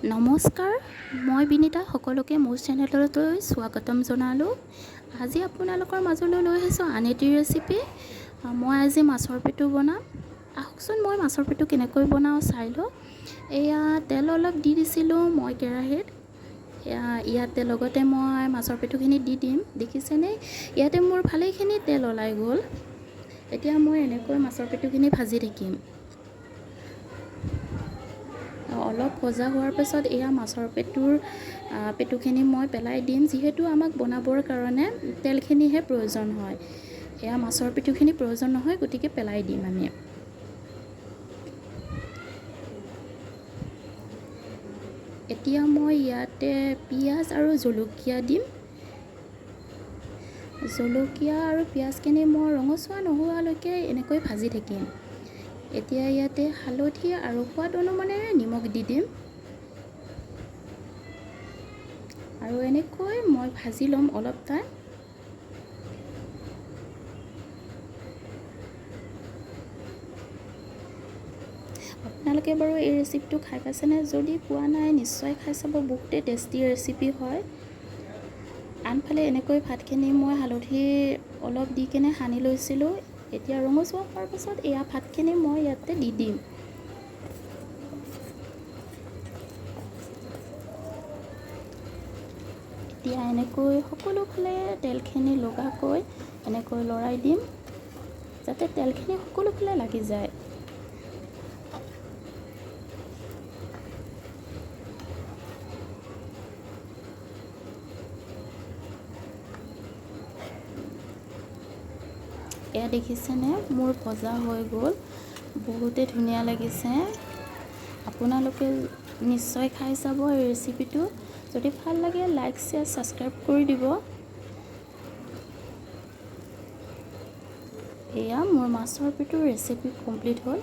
নমস্কাৰ, মই বিনীতা সকলোকে মোৰ চেনেললৈ স্বাগতম জনালোঁ। আজি আপোনালোকৰ মাজলৈ লৈ আহিছোঁ আন এটি ৰেচিপি। মই আজি মাছৰ পেটু বনাম। আহকচোন মই মাছৰ পেটু কেনেকৈ বনাওঁ চাই লওঁ। এয়া তেল অলপ দি দিছিলোঁ মই কেৰাহীত। ইয়াতে লগতে মই মাছৰ পেটুখিনি দি দিম। দেখিছেনে, ইয়াতে মোৰ ভালেখিনি তেল ওলাই গ'ল। এতিয়া মই এনেকৈ মাছৰ পেটুখিনি ভাজি থাকিম। অলপ ভজা হোৱাৰ পাছত এয়া মাছৰ পেটুখিনি মই পেলাই দিম, যিহেতু আমাক বনাবৰ কাৰণে তেলখিনিহে প্ৰয়োজন হয়। এয়া মাছৰ পেটুখিনি প্ৰয়োজন নহয়, গতিকে পেলাই দিম আমি। এতিয়া মই ইয়াতে পিঁয়াজ আৰু জলকীয়া দিম। জলকীয়া আৰু পিঁয়াজখিনি মই ৰঙচুৱা নোহোৱালৈকে এনেকৈ ভাজি থাকিম। এতিয়া ইয়াতে হালধি আৰু সোৱাদ অনুমানেৰে নিমখ দি দিম আৰু এনেকৈ মই ভাজি ল'ম অলপ টাইম। আপোনালোকে বাৰু এই ৰেচিপিটো খাই পাইছেনে? যদি পোৱা নাই নিশ্চয় খাই চাব, বহুতেই টেষ্টি ৰেচিপি হয়। আনফালে এনেকৈ ভাতখিনি মই হালধি অলপ দি কেনে সানি লৈছিলোঁ। এতিয়া ৰঙচুৱা হোৱাৰ পাছত এয়া ভাতখিনি মই ইয়াতে দি দিম। এতিয়া এনেকৈ সকলোফালে তেলখিনি লগাকৈ এনেকৈ লৰাই দিম, যাতে তেলখিনি সকলোফালে লাগি যায়। এয়া দেখিছেনে, মোৰ ভজা হৈ গ'ল, বহুতেই ধুনীয়া লাগিছে। আপোনালোকে নিশ্চয় খাই চাব এই ৰেচিপিটো। যদি ভাল লাগে লাইক, শ্বেয়াৰ, ছাবস্ক্ৰাইব কৰি দিব। এয়া মোৰ মাছৰ পেটুৰ ৰেচিপি কমপ্লিট হ'ল।